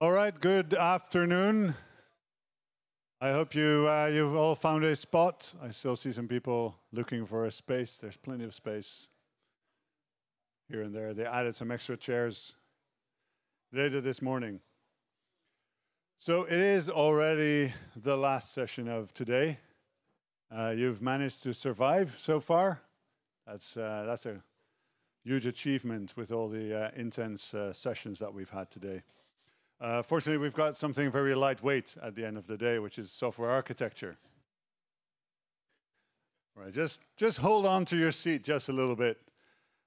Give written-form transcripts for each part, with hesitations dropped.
All right, good afternoon. I hope you've all found a spot. I still see some people looking for a space. There's plenty of space here and there. They added some extra chairs later this morning. So it is already the last session of today. You've managed to survive so far. That's a huge achievement with all the intense sessions that we've had today. Fortunately, we've got something very lightweight at the end of the day, which is software architecture. All right, just hold on to your seat just a little bit,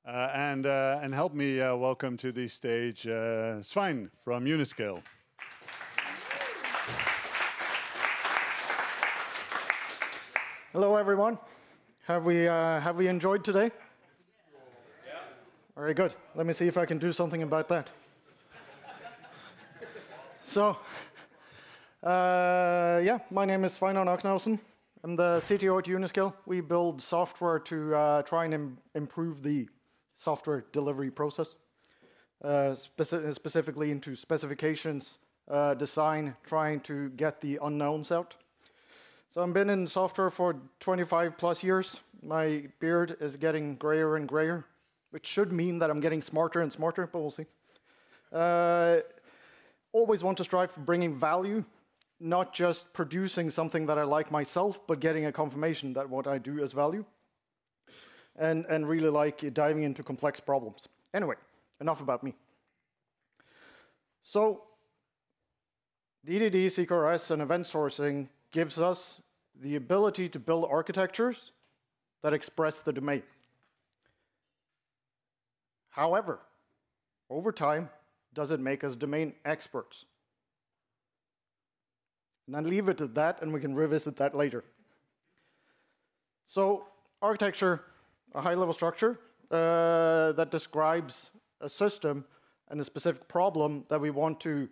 and help me welcome to the stage Svein from Uniscale. Hello, everyone. Have we enjoyed today? Yeah. Very good. Let me see if I can do something about that. So, yeah, my name is Svein Aknausen. I'm the CTO at Uniscale. We build software to try and improve the software delivery process, specifically into specifications, design, trying to get the unknowns out. So I've been in software for 25 plus years. My beard is getting grayer and grayer, which should mean that I'm getting smarter and smarter, but we'll see. Always want to strive for bringing value, not just producing something that I like myself, but getting a confirmation that what I do is value. And really like diving into complex problems. Anyway, enough about me. So, DDD, CQRS, and event sourcing gives us the ability to build architectures that express the domain. However, over time, does it make us domain experts? And I'll leave it at that, and we can revisit that later. So, architecture, a high-level structure that describes a system and a specific problem that we want to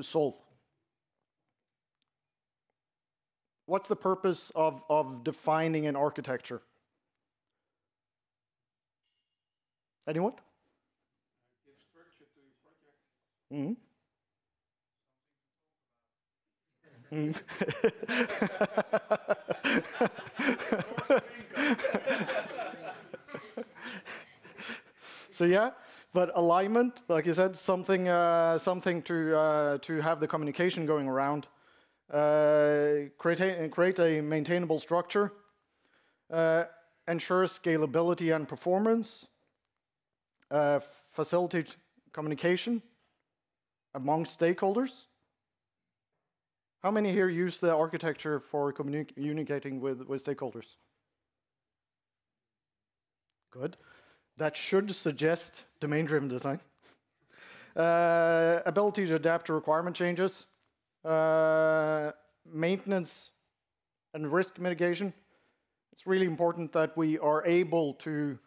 solve. What's the purpose of defining an architecture? Anyone? Give structure to your project. So yeah, but alignment, like you said, something to have the communication going around. Create a maintainable structure. Ensure scalability and performance. Facilitate communication among stakeholders. How many here use the architecture for communicating with stakeholders? Good. That should suggest domain-driven design. Ability to adapt to requirement changes. Maintenance and risk mitigation. It's really important that we are able to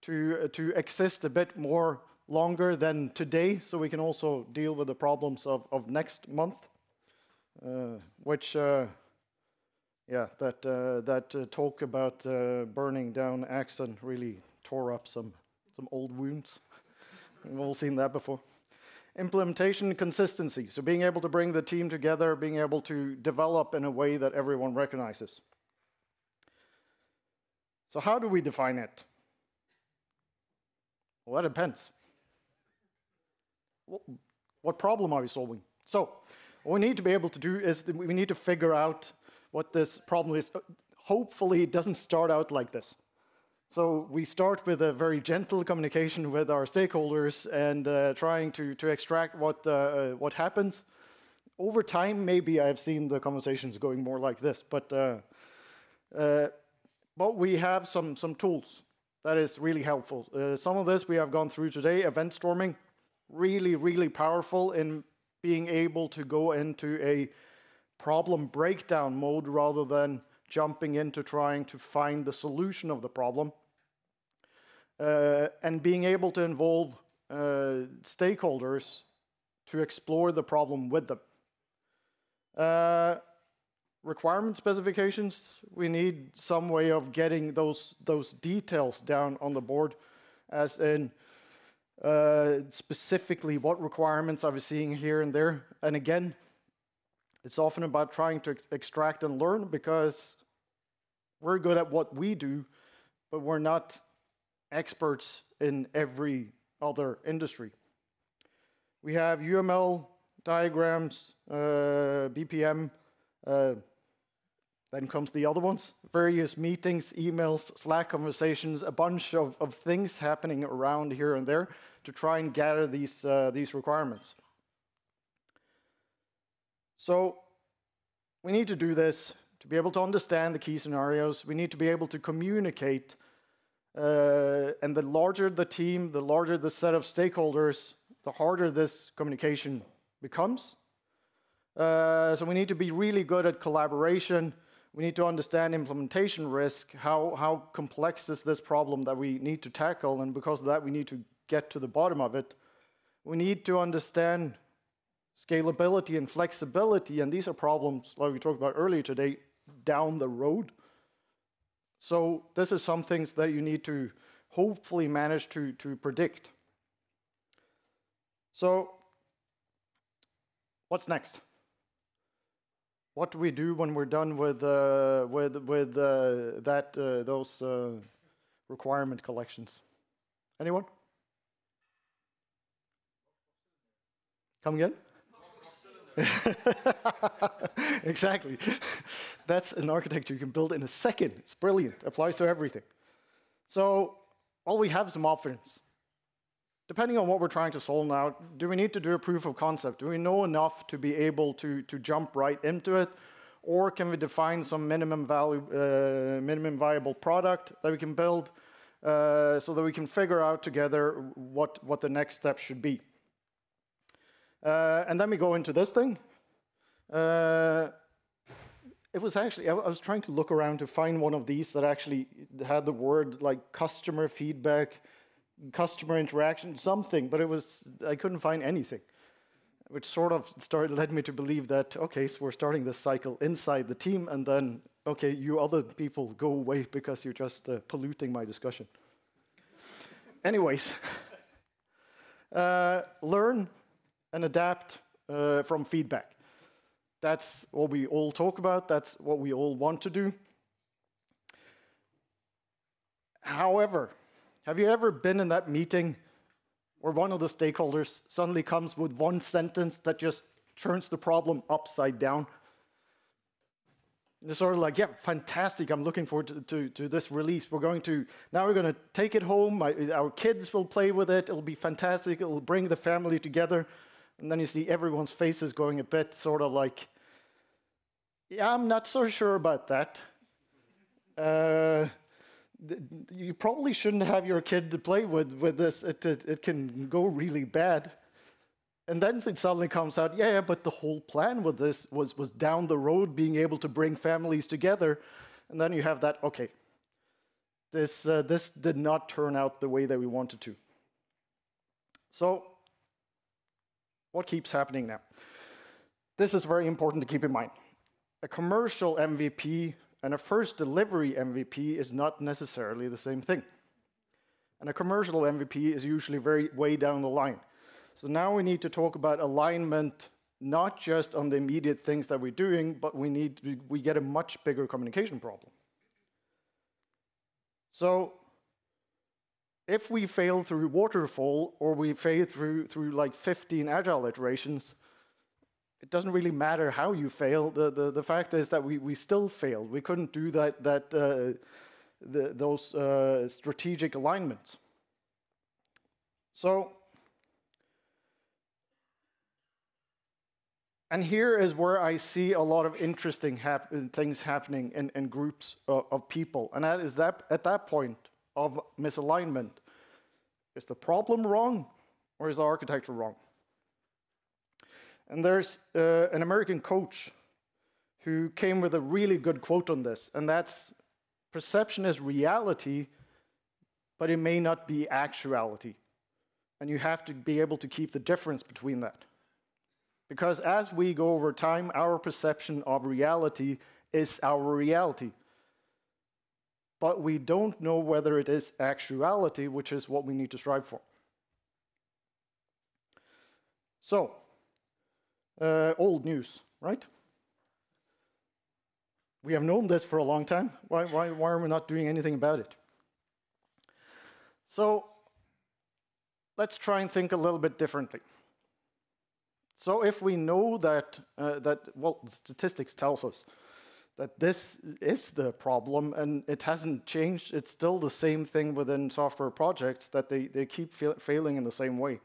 exist a bit more longer than today, so we can also deal with the problems of next month. That talk about burning down Axon really tore up some old wounds. We've all seen that before. Implementation consistency, so being able to bring the team together, being able to develop in a way that everyone recognizes. So how do we define it? Well, that depends. What problem are we solving? So what we need to be able to do is we need to figure out what this problem is. Hopefully it doesn't start out like this. So we start with a very gentle communication with our stakeholders and trying to extract what happens. Over time, maybe I've seen the conversations going more like this, but we have some tools that is really helpful. Some of this we have gone through today. Event storming, really, really powerful in being able to go into a problem breakdown mode rather than jumping into trying to find the solution of the problem, and being able to involve stakeholders to explore the problem with them. Requirement specifications, we need some way of getting those details down on the board, as in specifically what requirements are we seeing here and there. And again, it's often about trying to extract and learn, because we're good at what we do, but we're not experts in every other industry. We have UML diagrams, BPM, then comes the other ones, various meetings, emails, Slack conversations, a bunch of things happening around here and there to try and gather these requirements. So we need to do this to be able to understand the key scenarios. We need to be able to communicate, and the larger the team, the larger the set of stakeholders, the harder this communication becomes. So we need to be really good at collaboration. We need to understand implementation risk, how complex is this problem that we need to tackle, and because of that we need to get to the bottom of it. We need to understand scalability and flexibility, and these are problems, like we talked about earlier today, down the road. So this is some things that you need to hopefully manage to predict. So what's next? What do we do when we're done with those requirement collections? Anyone? Come again? Exactly. That's an architecture you can build in a second. It's brilliant. Applies to everything. So, well, we have some options. Depending on what we're trying to solve now, do we need to do a proof of concept? Do we know enough to be able to jump right into it? Or can we define some minimum viable product that we can build so that we can figure out together what the next step should be? And then we go into this thing. It was actually, I was trying to look around to find one of these that actually had the word like customer feedback, customer interaction, something, but I couldn't find anything, which sort of led me to believe that, okay, so we're starting this cycle inside the team, and then, okay, you other people go away because you're just polluting my discussion. Anyways, learn and adapt from feedback. That's what we all talk about. That's what we all want to do. However, have you ever been in that meeting where one of the stakeholders suddenly comes with one sentence that just turns the problem upside down? It's sort of like, yeah, fantastic, I'm looking forward to this release. Now we're going to take it home, our kids will play with it, it'll be fantastic, it'll bring the family together. And then you see everyone's faces going a bit sort of like, yeah, I'm not so sure about that. You probably shouldn't have your kid to play with this. It can go really bad. And then it suddenly comes out, yeah, but the whole plan with this was down the road, being able to bring families together. And then you have that, okay, this did not turn out the way that we wanted to. So what keeps happening now? This is very important to keep in mind. A commercial MVP and a first delivery MVP is not necessarily the same thing. And a commercial MVP is usually way down the line. So now we need to talk about alignment, not just on the immediate things that we're doing, but we get a much bigger communication problem. So if we fail through waterfall, or we fail through like 15 agile iterations, it doesn't really matter how you fail. The fact is that we still failed. We couldn't do those strategic alignments. So, and here is where I see a lot of interesting things happening in groups of people. And that is that at that point of misalignment, is the problem wrong or is the architecture wrong? And there's an American coach who came with a really good quote on this, and that's, perception is reality, but it may not be actuality. And you have to be able to keep the difference between that. Because as we go over time, our perception of reality is our reality. But we don't know whether it is actuality, which is what we need to strive for. So, old news, right? We have known this for a long time. Why are we not doing anything about it? So, let's try and think a little bit differently. So if we know that, well, statistics tells us that this is the problem and it hasn't changed, it's still the same thing within software projects, that they keep failing in the same way.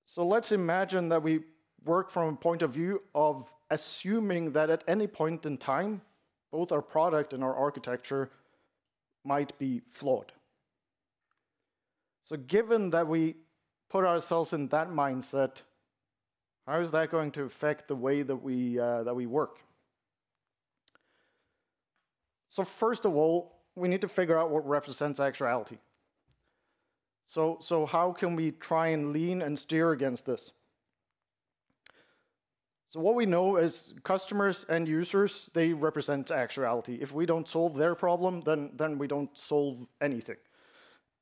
So let's imagine that we work from a point of view of assuming that at any point in time, both our product and our architecture might be flawed. So given that we put ourselves in that mindset, how is that going to affect the way that we work? So first of all, we need to figure out what represents actuality. So how can we try and lean and steer against this? So what we know is customers and users, they represent actuality. If we don't solve their problem, then we don't solve anything.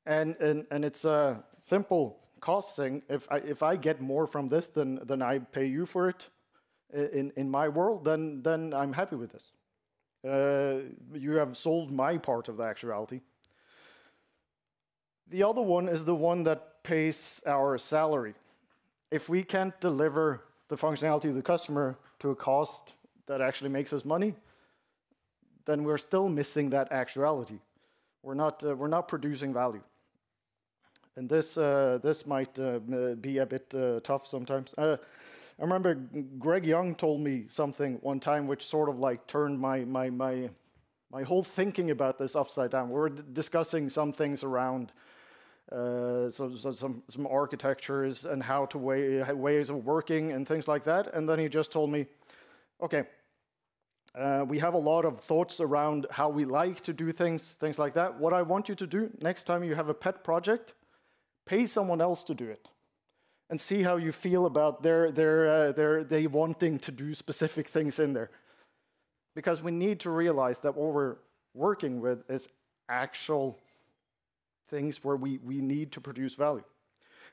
And it's a simple cost thing. If I get more from this than I pay you for it in my world, then I'm happy with this. You have solved my part of the actuality. The other one is the one that pays our salary. If we can't deliver the functionality of the customer to a cost that actually makes us money, then we're still missing that actuality. We're not producing value. And this might be a bit tough sometimes. I remember Greg Young told me something one time which sort of like turned my whole thinking about this upside down. We were discussing some things around some architectures and how to ways of working and things like that. And then he just told me, okay, we have a lot of thoughts around how we like to do things like that. What I want you to do next time you have a pet project, pay someone else to do it, and see how you feel about they wanting to do specific things in there. Because we need to realize that what we're working with is actual things where we need to produce value.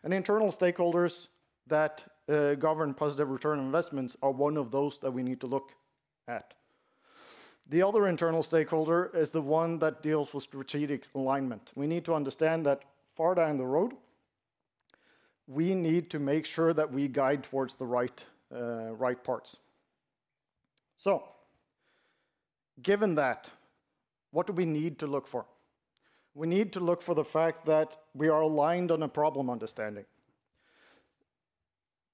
And internal stakeholders that govern positive return on investments are one of those that we need to look at. The other internal stakeholder is the one that deals with strategic alignment. We need to understand that far down the road, we need to make sure that we guide towards the right parts. So, given that, what do we need to look for? We need to look for the fact that we are aligned on a problem understanding.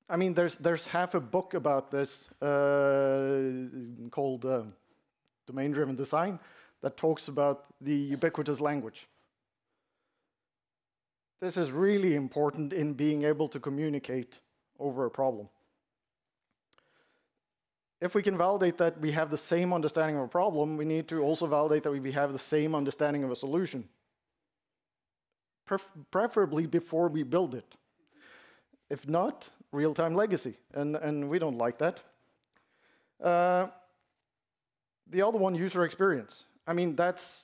I mean, there's half a book about this called Domain-Driven Design that talks about the ubiquitous language. This is really important in being able to communicate over a problem. If we can validate that we have the same understanding of a problem, we need to also validate that we have the same understanding of a solution. Preferably before we build it. If not, real-time legacy, and we don't like that. The other one, user experience. I mean, that's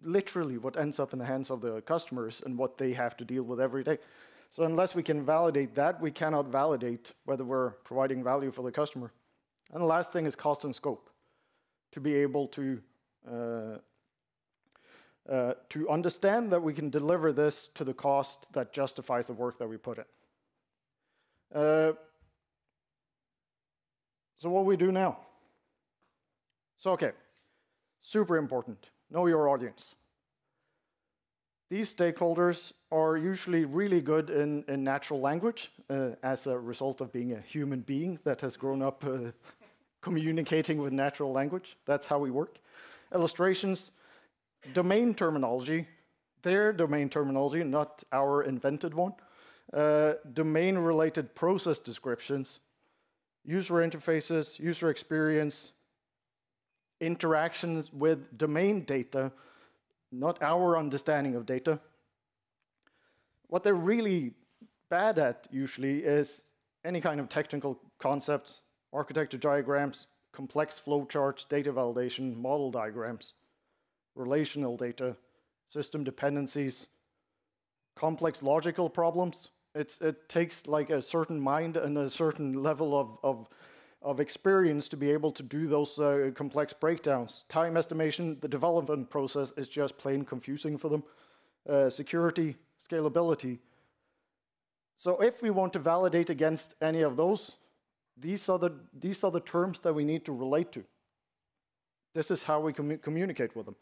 literally what ends up in the hands of the customers and what they have to deal with every day. So unless we can validate that, we cannot validate whether we're providing value for the customer. And the last thing is cost and scope. To be able to understand that we can deliver this to the cost that justifies the work that we put in. So what we do now? So okay, super important. Know your audience. These stakeholders are usually really good in natural language as a result of being a human being that has grown up communicating with natural language. That's how we work. Illustrations, domain terminology, their domain terminology, not our invented one. Domain-related process descriptions, user interfaces, user experience, interactions with domain data, not our understanding of data. What they're really bad at usually is any kind of technical concepts, architecture diagrams, complex flowcharts, data validation, model diagrams, relational data, system dependencies, complex logical problems, It takes like a certain mind and a certain level of experience to be able to do those complex breakdowns. Time estimation, the development process is just plain confusing for them. Security, scalability. So if we want to validate against any of those, these are the terms that we need to relate to. This is how we communicate with them.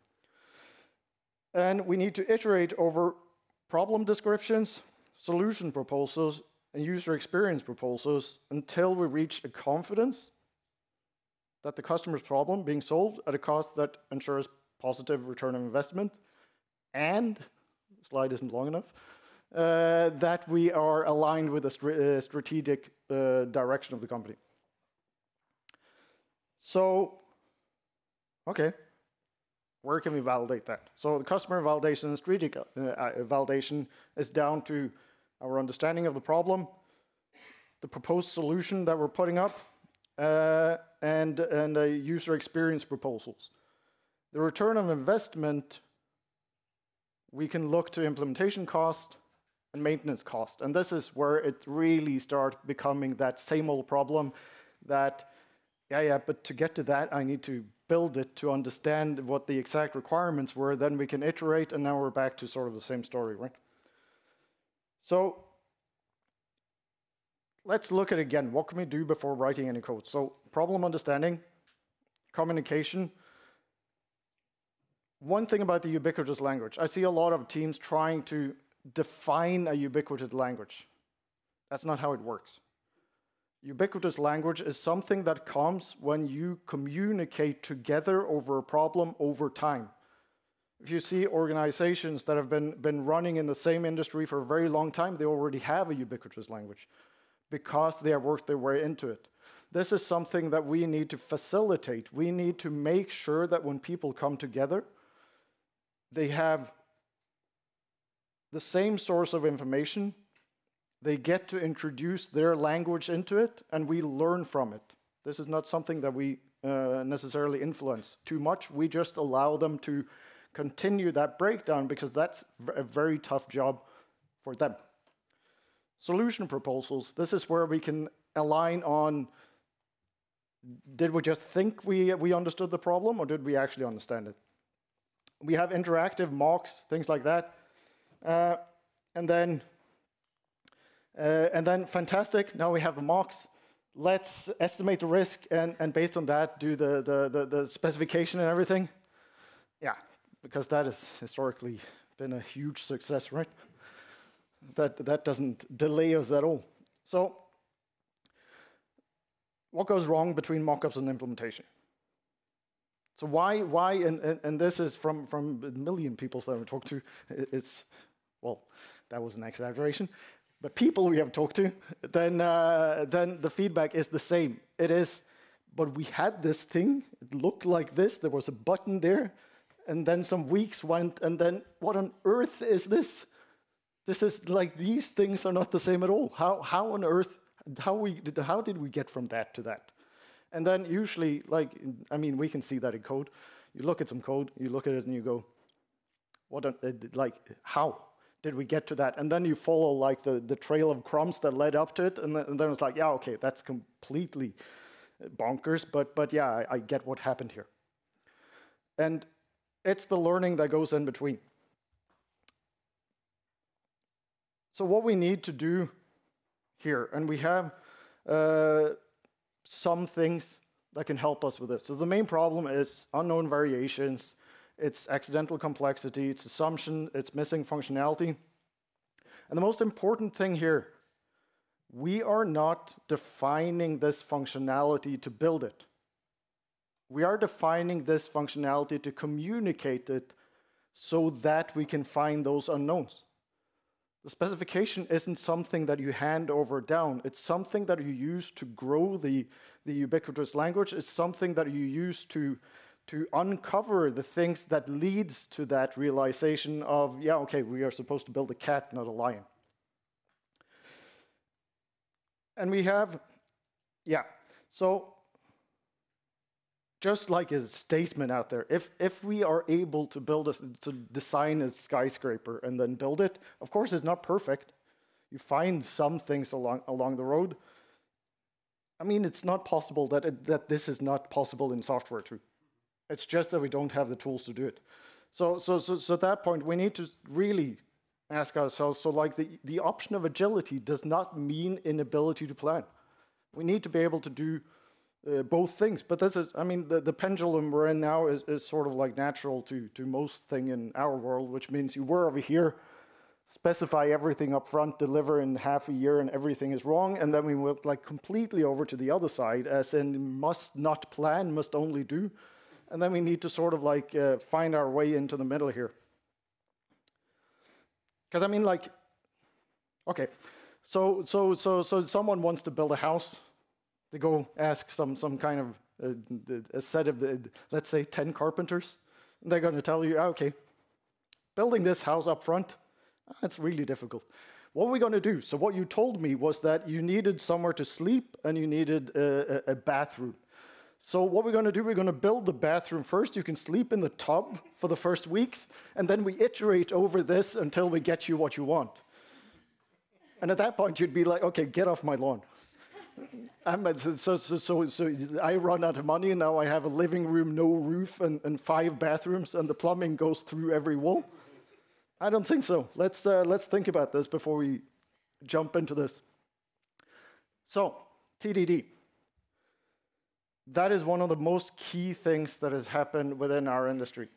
And we need to iterate over problem descriptions, solution proposals, and user experience proposals until we reach a confidence that the customer's problem being solved at a cost that ensures positive return on investment, and, the slide isn't long enough, that we are aligned with the strategic direction of the company. So, okay, where can we validate that? So the customer validation and strategic validation is down to our understanding of the problem, the proposed solution that we're putting up, and user experience proposals. The return on investment, we can look to implementation cost and maintenance cost. And this is where it really starts becoming that same old problem that, but to get to that, I need to build it to understand what the exact requirements were. Then we can iterate, and now we're back to sort of the same story, right? So let's look at it again. What can we do before writing any code? So problem understanding, communication. One thing about the ubiquitous language, I see a lot of teams trying to define a ubiquitous language. That's not how it works. Ubiquitous language is something that comes when you communicate together over a problem over time. If you see organizations that have been running in the same industry for a very long time, they already have a ubiquitous language because they have worked their way into it. This is something that we need to facilitate. We need to make sure that when people come together, they have the same source of information, they get to introduce their language into it, and we learn from it. This is not something that we necessarily influence too much. We just allow them to continue that breakdown because that's a very tough job for them. Solution proposals. This is where we can align on, did we just think we understood the problem, or did we actually understand it? We have interactive mocks, things like that. And then fantastic, now we have the mocks. Let's estimate the risk and based on that do the specification and everything. Yeah, because that has historically been a huge success, right? That doesn't delay us at all. So what goes wrong between mockups and implementation? So why and this is from a million people that I've talked to, it's, well, that was an exaggeration, but people we have talked to, then the feedback is the same. It is, but we had this thing, it looked like this, there was a button there, and then some weeks went, and then what on earth is this? This is like, these things are not the same at all. How on earth, how did we get from that to that? And then usually, like, I mean, we can see that in code. You look at some code, you look at it and you go, how did we get to that? And then you follow like the trail of crumbs that led up to it, and then it's like, yeah, okay, that's completely bonkers, but yeah, I get what happened here. And it's the learning that goes in between. So what we need to do here, and we have some things that can help us with this. So the main problem is unknown variations, it's accidental complexity, it's assumption, it's missing functionality. And the most important thing here, we are not defining this functionality to build it. We are defining this functionality to communicate it so that we can find those unknowns. The specification isn't something that you hand over down. It's something that you use to grow the ubiquitous language. It's something that you use to uncover the things that leads to that realization of, yeah, okay, we are supposed to build a cat, not a lion. And we have, yeah, so just like a statement out there, if we are able to design a skyscraper and then build it, of course it's not perfect. You find some things along the road. I mean, it's not possible that this is not possible in software too. It's just that we don't have the tools to do it. So at that point, we need to really ask ourselves, so like the option of agility does not mean inability to plan. We need to be able to do both things. But this is, I mean, the pendulum we're in now is sort of like natural to most thing in our world, which means you were over here, specify everything up front, deliver in half a year, and everything is wrong. And then we went like completely over to the other side, as in must not plan, must only do. And then we need to sort of like find our way into the middle here. Because I mean, like, okay, so someone wants to build a house. They go ask some kind of a set of, let's say, 10 carpenters. And they're going to tell you, okay, building this house up front, that's really difficult. What are we going to do? So what you told me was that you needed somewhere to sleep and you needed a bathroom. So what we're going to do, we're going to build the bathroom first. You can sleep in the tub for the first weeks, and then we iterate over this until we get you what you want. And at that point, you'd be like, okay, get off my lawn. So I run out of money, and now I have a living room, no roof, and 5 bathrooms, and the plumbing goes through every wall. I don't think so. Let's think about this before we jump into this. So, TDD. That is one of the most key things that has happened within our industry.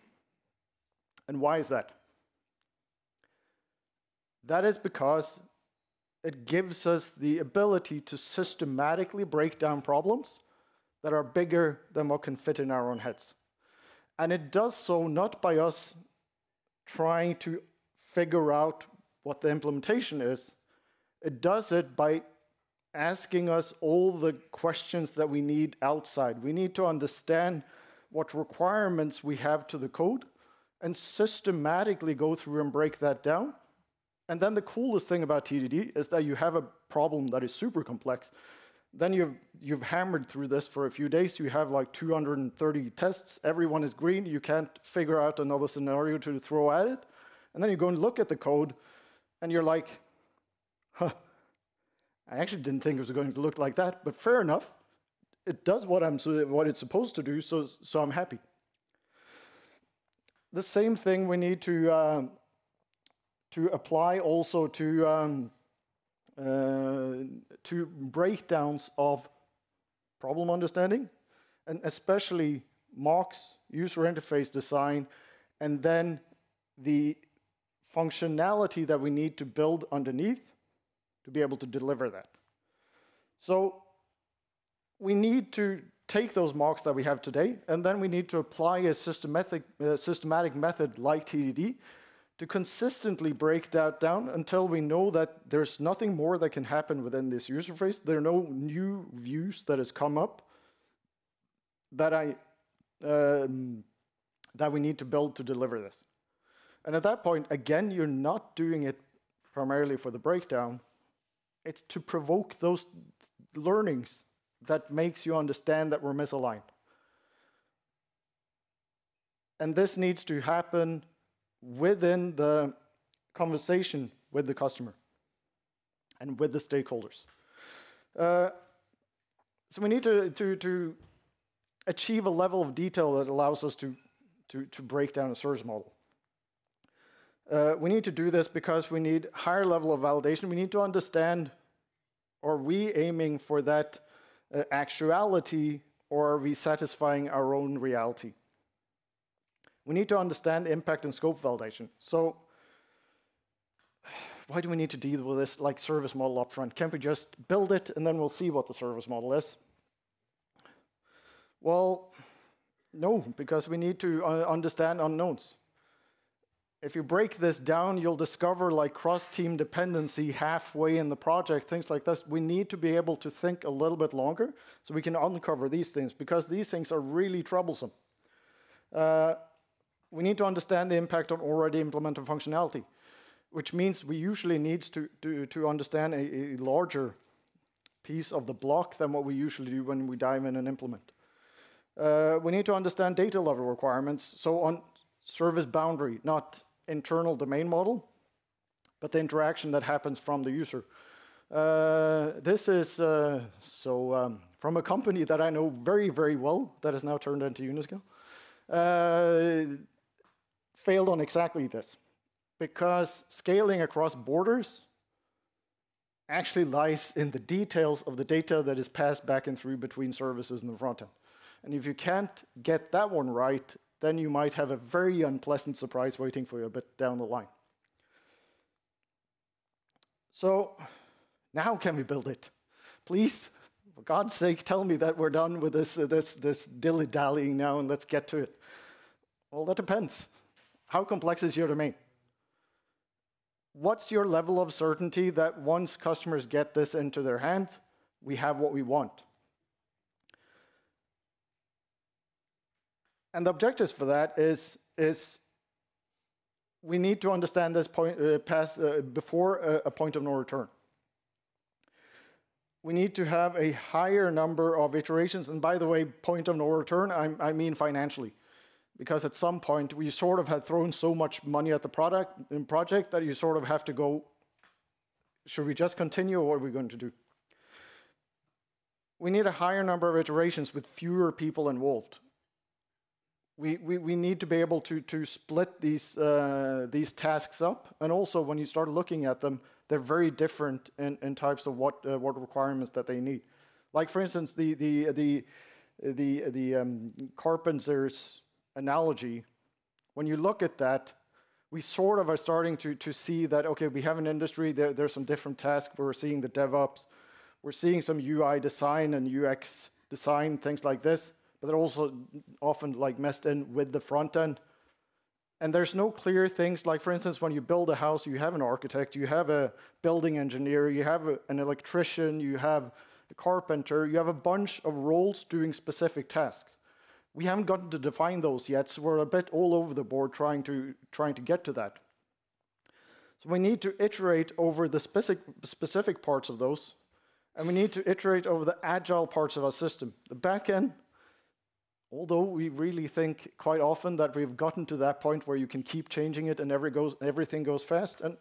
And why is that? That is because it gives us the ability to systematically break down problems that are bigger than what can fit in our own heads. And it does so not by us trying to figure out what the implementation is. It does it by asking us all the questions that we need outside. We need to understand what requirements we have to the code and systematically go through and break that down. And then the coolest thing about TDD is that you have a problem that is super complex. Then you've hammered through this for a few days. You have like 230 tests. Everyone is green. You can't figure out another scenario to throw at it. And then you go and look at the code, and you're like, huh, I actually didn't think it was going to look like that, but fair enough. It does what it's supposed to do, so I'm happy. The same thing we need to apply also to breakdowns of problem understanding, and especially mocks, user interface design, and then the functionality that we need to build underneath to be able to deliver that. So we need to take those mocks that we have today, and then we need to apply a systematic method like TDD to consistently break that down until we know that there's nothing more that can happen within this user face. There are no new views that has come up that that we need to build to deliver this. And at that point, again, you're not doing it primarily for the breakdown. It's to provoke those learnings that makes you understand that we're misaligned. And this needs to happen within the conversation with the customer and with the stakeholders. So we need to achieve a level of detail that allows us to break down a service model. We need to do this because we need higher level of validation. We need to understand, are we aiming for that actuality, or are we satisfying our own reality? We need to understand impact and scope validation. So why do we need to deal with this like service model up front? Can't we just build it and then we'll see what the service model is? Well, no, because we need to understand unknowns. If you break this down, you'll discover like cross-team dependency halfway in the project, things like this. We need to be able to think a little bit longer so we can uncover these things, because these things are really troublesome. We need to understand the impact on already implemented functionality, which means we usually need to understand a larger piece of the block than what we usually do when we dive in and implement. We need to understand data level requirements. So on service boundary, not internal domain model, but the interaction that happens from the user. This is from a company that I know very, very well that has now turned into Uniscale. Failed on exactly this, because scaling across borders actually lies in the details of the data that is passed back and through between services in the front end. And if you can't get that one right, then you might have a very unpleasant surprise waiting for you a bit down the line. So now can we build it? Please, for God's sake, tell me that we're done with this dilly-dallying now and let's get to it. Well, that depends. How complex is your domain? What's your level of certainty that once customers get this into their hands, we have what we want? And the objectives for that is we need to understand this point before a point of no return. We need to have a higher number of iterations. And by the way, point of no return, I mean financially. Because at some point, we sort of had thrown so much money at the project that you sort of have to go, should we just continue or what are we going to do? We need a higher number of iterations with fewer people involved. We need to be able to split these tasks up. And also, when you start looking at them, they're very different in types of what requirements that they need. Like, for instance, the carpenter's analogy, when you look at that, we sort of are starting to see that, okay, we have an industry, there's some different tasks. We're seeing the DevOps. We're seeing some UI design and UX design, things like this, but they're also often like messed in with the front end. And there's no clear things, like for instance, when you build a house, you have an architect, you have a building engineer, you have an electrician, you have a carpenter, you have a bunch of roles doing specific tasks. We haven't gotten to define those yet, so we're a bit all over the board trying to get to that. So we need to iterate over the specific parts of those, and we need to iterate over the agile parts of our system. The back end, although we really think quite often that we've gotten to that point where you can keep changing it and everything goes fast, and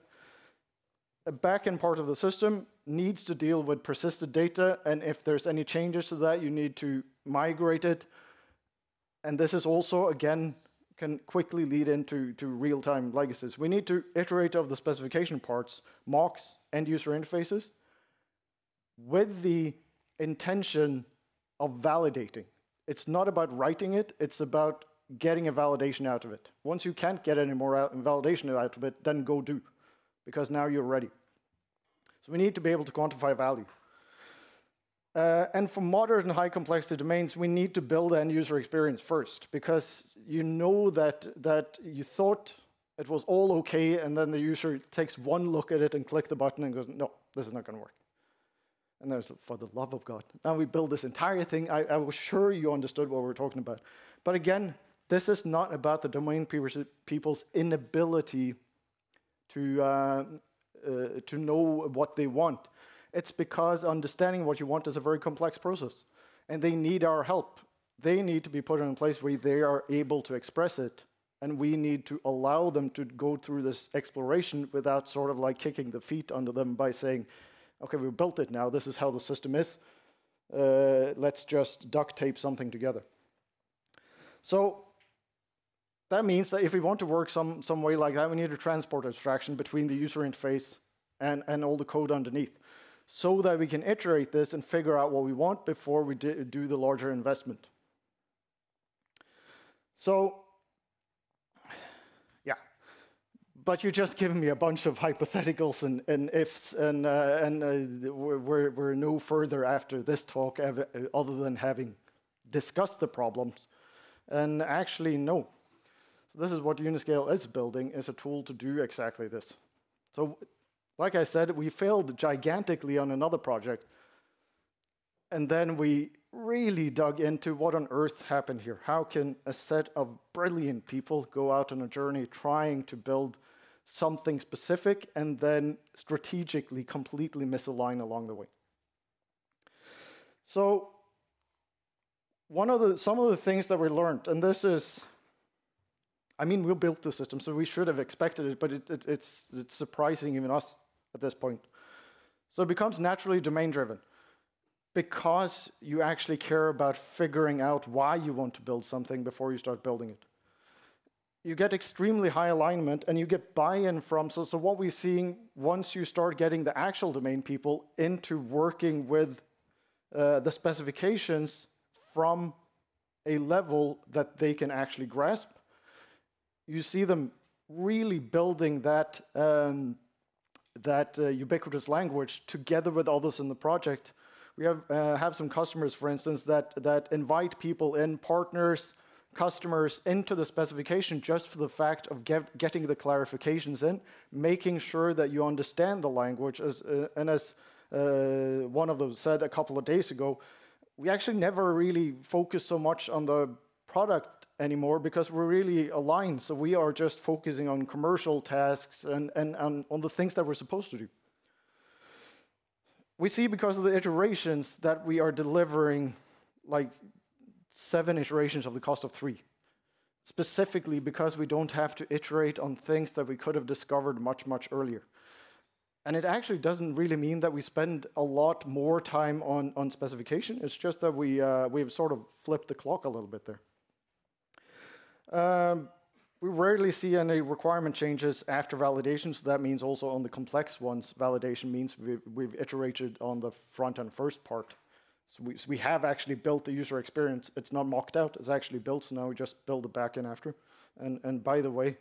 a back-end part of the system needs to deal with persisted data, and if there's any changes to that, you need to migrate it. And this is also, again, can quickly lead into real-time legacies. We need to iterate over the specification parts, mocks, end-user interfaces, with the intention of validating. It's not about writing it, it's about getting a validation out of it. Once you can't get any more validation out of it, then go do, because now you're ready. So we need to be able to quantify value. And for moderate and high complexity domains, we need to build an end-user experience first, because you know that you thought it was all okay, and then the user takes one look at it and clicks the button and goes, no, this is not going to work. And there's, for the love of God. Now we build this entire thing. I was sure you understood what we were talking about. But again, this is not about the domain people's inability to know what they want. It's because understanding what you want is a very complex process. And they need our help. They need to be put in a place where they are able to express it. And we need to allow them to go through this exploration without sort of like kicking the feet under them by saying, okay, we built it now. This is how the system is. Let's just duct tape something together. So that means that if we want to work some way like that, we need a transport abstraction between the user interface and all the code underneath, so that we can iterate this and figure out what we want before we do the larger investment. So, yeah. But you're just giving me a bunch of hypotheticals and ifs, and we're no further after this talk other than having discussed the problems. And actually, no. So this is what Uniscale is building, is a tool to do exactly this. So, like I said, we failed gigantically on another project. And then we really dug into what on earth happened here. How can a set of brilliant people go out on a journey trying to build something specific and then strategically completely misalign along the way? So some of the things that we learned, and this is, I mean, we built the system, so we should have expected it, but it's surprising even us at this point. So it becomes naturally domain-driven because you actually care about figuring out why you want to build something before you start building it. You get extremely high alignment, and you get buy-in from, so what we're seeing, once you start getting the actual domain people into working with the specifications from a level that they can actually grasp, you see them really building that ubiquitous language together with others in the project. We have some customers, for instance, that invite people in, partners, customers, into the specification just for the fact of getting the clarifications in, making sure that you understand the language. As one of them said a couple of days ago, we actually never really focus so much on the product anymore because we're really aligned. So we are just focusing on commercial tasks and on the things that we're supposed to do. We see because of the iterations that we are delivering like 7 iterations of the cost of 3. Specifically because we don't have to iterate on things that we could have discovered much, much earlier. And it actually doesn't really mean that we spend a lot more time on specification. It's just that we've sort of flipped the clock a little bit there. We rarely see any requirement changes after validation, so that means also on the complex ones, validation means we've iterated on the front-end first part. So we have actually built the user experience. It's not mocked out, it's actually built, so now we just build the backend after. And by the way,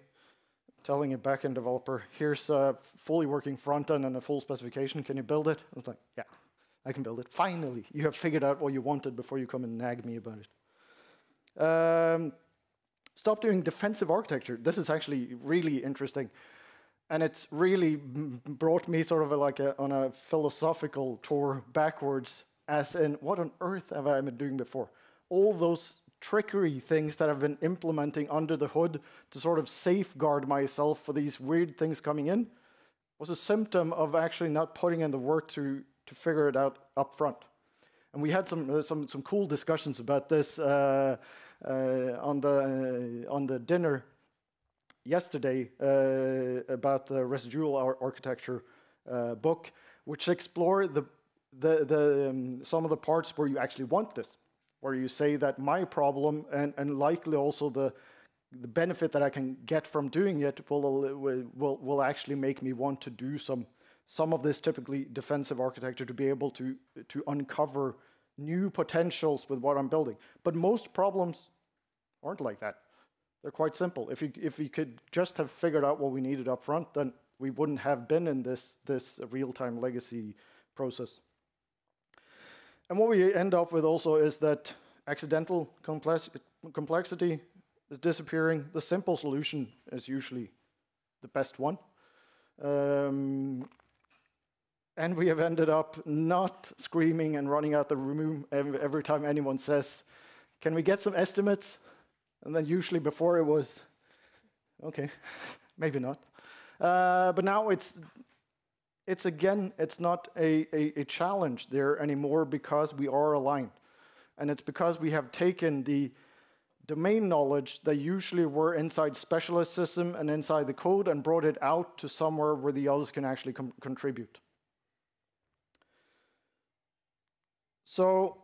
telling a backend developer, here's a fully working front-end and a full specification, can you build it? I was like, yeah, I can build it. Finally, you have figured out what you wanted before you come and nag me about it. Stop doing defensive architecture. This is actually really interesting. And it's really brought me sort of on a philosophical tour backwards, as in, what on earth have I been doing before? All those trickery things that I've been implementing under the hood to sort of safeguard myself for these weird things coming in was a symptom of actually not putting in the work to figure it out up front. And we had some cool discussions about this on the dinner yesterday about the residual architecture book, which explore some of the parts where you actually want this, where you say that my problem and likely also the benefit that I can get from doing it will actually make me want to do some of this typically defensive architecture to be able to uncover new potentials with what I'm building. But most problems aren't like that. They're quite simple. If we could just have figured out what we needed up front, then we wouldn't have been in this real-time legacy process. And what we end up with also is that accidental complexity is disappearing. The simple solution is usually the best one. And we have ended up not screaming and running out the room every time anyone says, can we get some estimates? And then usually before it was, okay, maybe not. But now it's not a challenge there anymore because we are aligned. And it's because we have taken the domain knowledge that usually were inside specialist system and inside the code and brought it out to somewhere where the others can actually contribute. So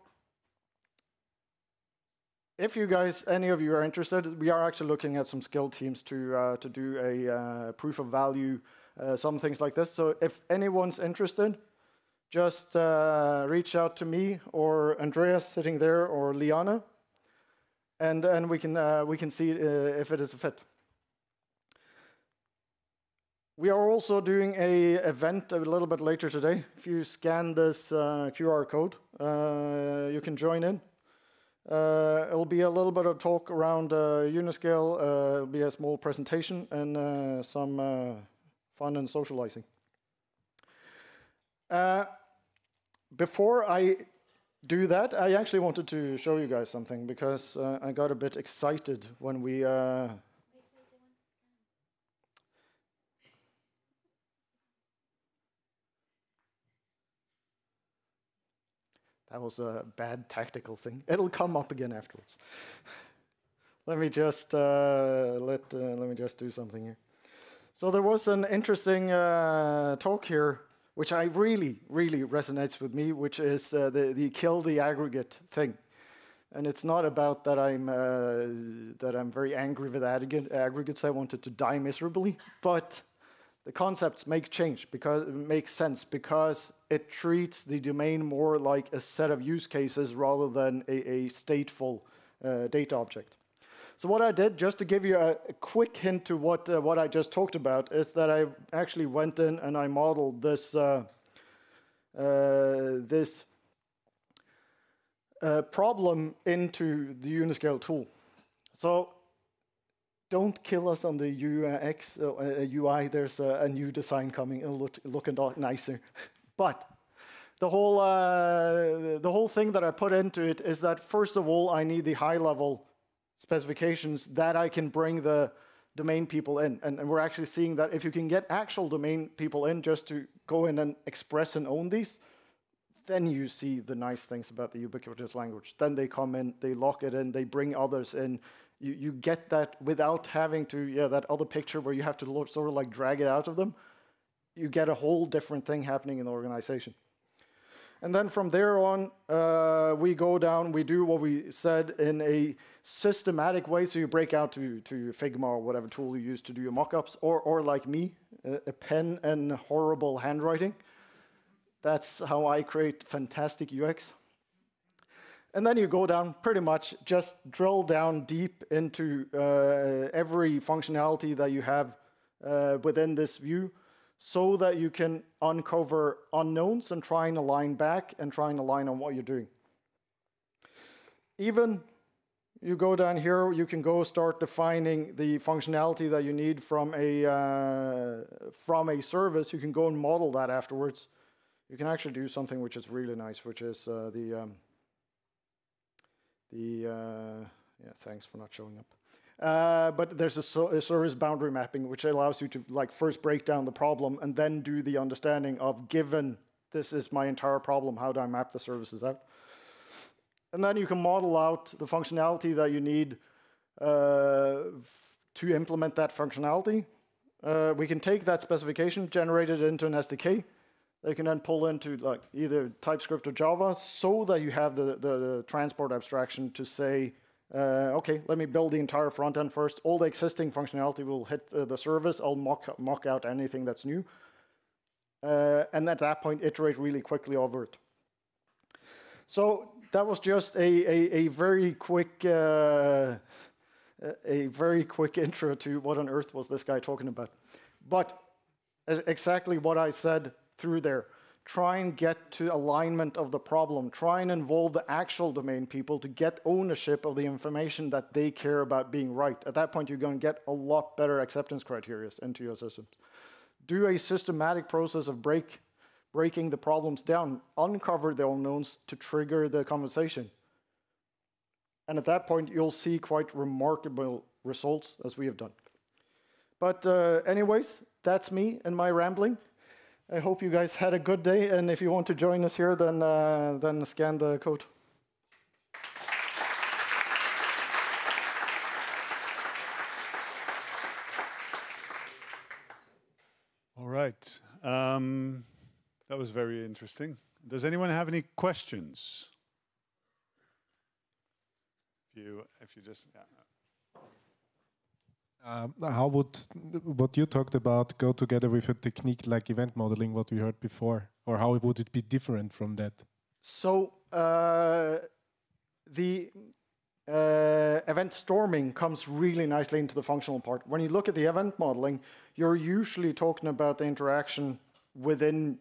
if you guys, any of you are interested, we are actually looking at some skill teams to do a proof of value, some things like this. So if anyone's interested, just reach out to me or Andreas sitting there or Liana, and we can see if it is a fit. We are also doing an event a little bit later today. If you scan this QR code, you can join in. It'll be a little bit of talk around Uniscale. It'll be a small presentation and some fun and socializing. Before I do that, I actually wanted to show you guys something because I got a bit excited when we... That was a bad tactical thing. It'll come up again afterwards. let me just do something here. So there was an interesting talk here, which I really resonates with me, which is the kill the aggregate thing. And it's not about that I'm very angry with aggregates. I want it to die miserably, but the concepts make sense because it treats the domain more like a set of use cases rather than a stateful data object. So what I did, just to give you a quick hint to what I just talked about, is that I actually went in and I modeled this problem into the Uniscale tool. So don't kill us on the UX UI. There's a new design coming. It'll look a lot nicer. But the whole thing that I put into it is that first of all, I need the high-level specifications that I can bring the domain people in. And we're actually seeing that if you can get actual domain people in just to go in and express and own these, then you see the nice things about the ubiquitous language. Then they come in, they lock it in, they bring others in. You get that without having to, that other picture where you have to sort of like drag it out of them. You get a whole different thing happening in the organization. And then from there on, we go down, we do what we said in a systematic way. So you break out to Figma or whatever tool you use to do your mockups, or like me, a pen and horrible handwriting. That's how I create fantastic UX. And then you go down, pretty much just drill down deep into every functionality that you have within this view, so that you can uncover unknowns and try and align back and try and align on what you're doing. Even you go down here, you can go start defining the functionality that you need from a service. You can go and model that afterwards. You can actually do something which is really nice, which is thanks for not showing up. But there's a service boundary mapping, which allows you to like first break down the problem and then do the understanding of, given this is my entire problem, how do I map the services out? And then you can model out the functionality that you need to implement that functionality. We can take that specification, generate it into an SDK. They can then pull into like either TypeScript or Java, so that you have the transport abstraction to say, okay, let me build the entire front end first. All the existing functionality will hit the service. I'll mock out anything that's new. And at that point, iterate really quickly over it. So that was just a very quick intro to what on earth was this guy talking about. But exactly what I said through there. Try and get to alignment of the problem. Try and involve the actual domain people to get ownership of the information that they care about being right. At that point, you're going to get a lot better acceptance criteria into your systems. Do a systematic process of breaking the problems down. Uncover the unknowns to trigger the conversation. And at that point, you'll see quite remarkable results, as we have done. But anyways, that's me and my rambling. I hope you guys had a good day, and if you want to join us here, then scan the code. All right. That was very interesting. Does anyone have any questions? If you just... Yeah. How would what you talked about go together with a technique like event modeling, what we heard before? Or how would it be different from that? So the event storming comes really nicely into the functional part. When you look at the event modeling, you're usually talking about the interaction within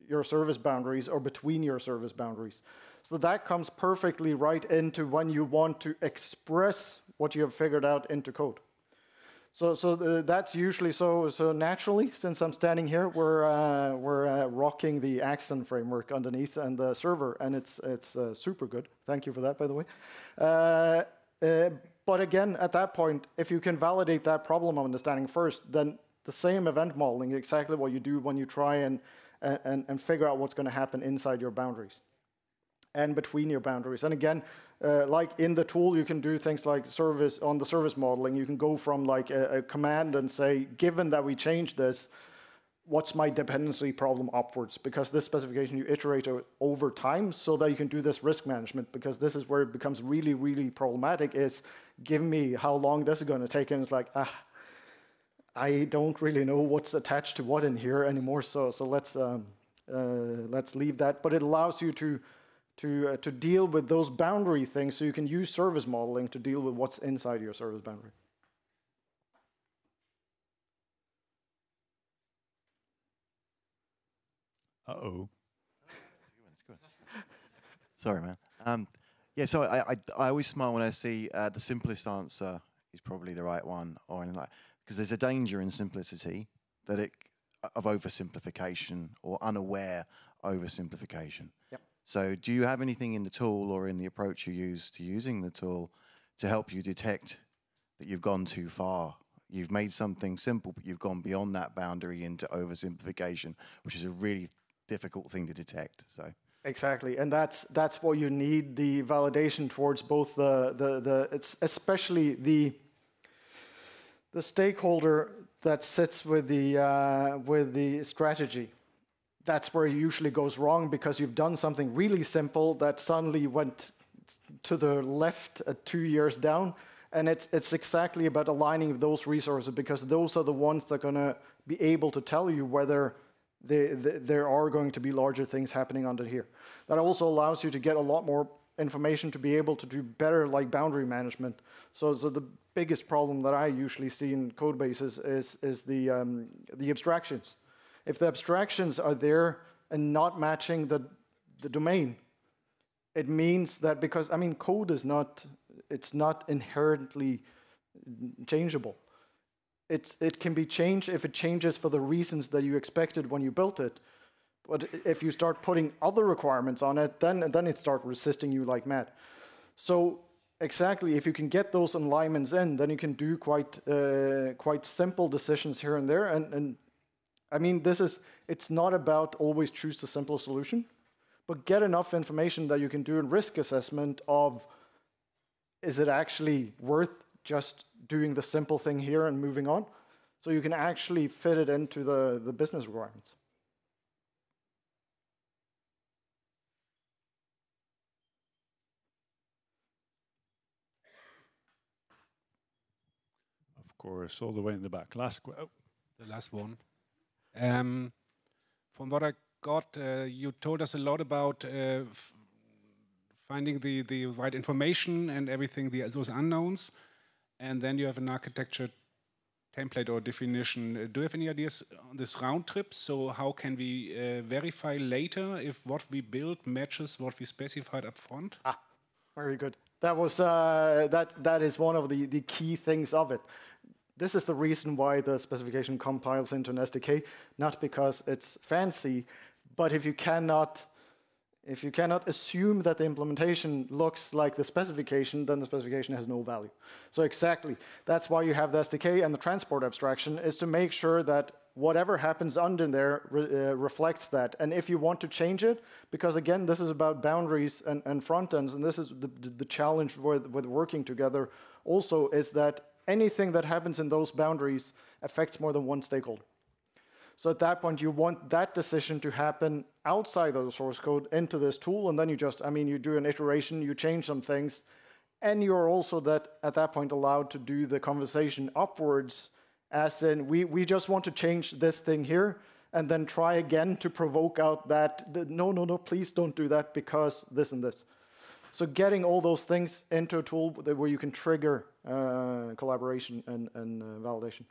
your service boundaries or between your service boundaries. So that comes perfectly right into when you want to express what you have figured out into code. So that's usually so naturally. Since I'm standing here, we're rocking the Axon framework underneath and the server, and it's super good. Thank you for that, by the way. But again, at that point, if you can validate that problem understanding first, then the same event modeling, exactly what you do when you try and figure out what's going to happen inside your boundaries. and between your boundaries. And again, like in the tool, you can do things like service modeling. You can go from like a command and say, given that we change this, what's my dependency problem upwards? Because this specification you iterate over time so that you can do this risk management, because this is where it becomes really, really problematic, is give me how long this is going to take, and it's like, I don't really know what's attached to what in here anymore, so let's leave that. But it allows you to deal with those boundary things, so you can use service modeling to deal with what's inside your service boundary. Uh-oh. Sorry, man. Yeah, so I always smile when I see the simplest answer is probably the right one, or like, because there's a danger in simplicity of oversimplification or unaware oversimplification. Yep. So do you have anything in the tool or in the approach you use to using the tool to help you detect that you've gone too far? You've made something simple, but you've gone beyond that boundary into oversimplification, which is a really difficult thing to detect. So exactly, and that's what you need the validation towards, both it's especially the stakeholder that sits with the strategy. That's where it usually goes wrong, because you've done something really simple that suddenly went to the left 2 years down. And it's exactly about aligning those resources, because those are the ones that are going to be able to tell you whether there are going to be larger things happening under here. That also allows you to get a lot more information to be able to do better, like boundary management. So the biggest problem that I usually see in code bases is the abstractions. If the abstractions are there and not matching the domain, it means that, because I mean, code is not inherently changeable. It can be changed if it changes for the reasons that you expected when you built it. But if you start putting other requirements on it, then it starts resisting you like mad. So exactly, if you can get those alignments in, then you can do quite simple decisions here and there. And I mean, it's not about always choose the simple solution, but get enough information that you can do a risk assessment of, is it actually worth just doing the simple thing here and moving on? So you can actually fit it into the business requirements. Of course, all the way in the back. The last one. From what I got, you told us a lot about finding the right information and everything, those unknowns, and then you have an architecture template or definition. Do you have any ideas on this round trip? So how can we verify later if what we build matches what we specified up front? Very good. That was that is one of the key things of it. This is the reason why the specification compiles into an SDK, not because it's fancy, but if you cannot assume that the implementation looks like the specification, then the specification has no value. So exactly, that's why you have the SDK and the transport abstraction, is to make sure that whatever happens under there reflects that. And if you want to change it, because again, this is about boundaries and front ends, and this is the challenge with working together also, is that anything that happens in those boundaries affects more than one stakeholder. So at that point, you want that decision to happen outside of the source code into this tool, and then you do an iteration, you change some things, and you're also at that point allowed to do the conversation upwards, as in, we just want to change this thing here, and then try again to provoke out that, no, please don't do that because this and this. So getting all those things into a tool where you can trigger collaboration and validation.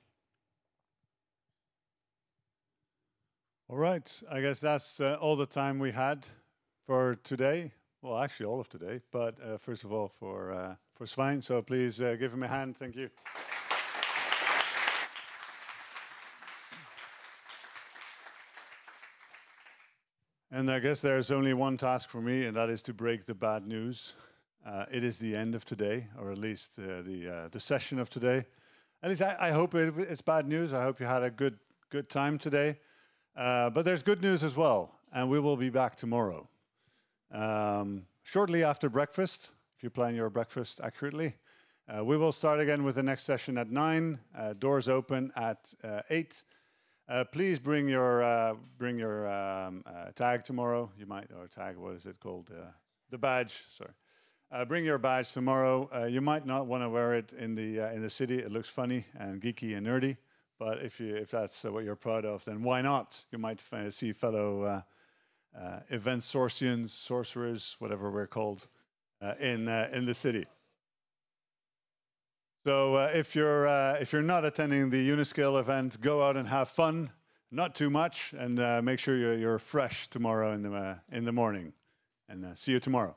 All right, I guess that's all the time we had for today. Well, actually all of today, but first of all for Svein, so please give him a hand, thank you. And I guess there's only one task for me, and that is to break the bad news. It is the end of today, or at least the session of today. At least I hope it's bad news. I hope you had a good time today. But there's good news as well, and we will be back tomorrow. shortly after breakfast, if you plan your breakfast accurately. We will start again with the next session at 9. Doors open at 8. Please bring your tag tomorrow. You might, or tag, what is it called? The badge, sorry. Bring your badge tomorrow. You might not want to wear it in the city. It looks funny and geeky and nerdy. But if that's what you're proud of, then why not? You might see fellow event sorcerers, whatever we're called, in the city. So if you're not attending the Uniscale event, go out and have fun, not too much, and make sure you're fresh tomorrow in the morning. And see you tomorrow.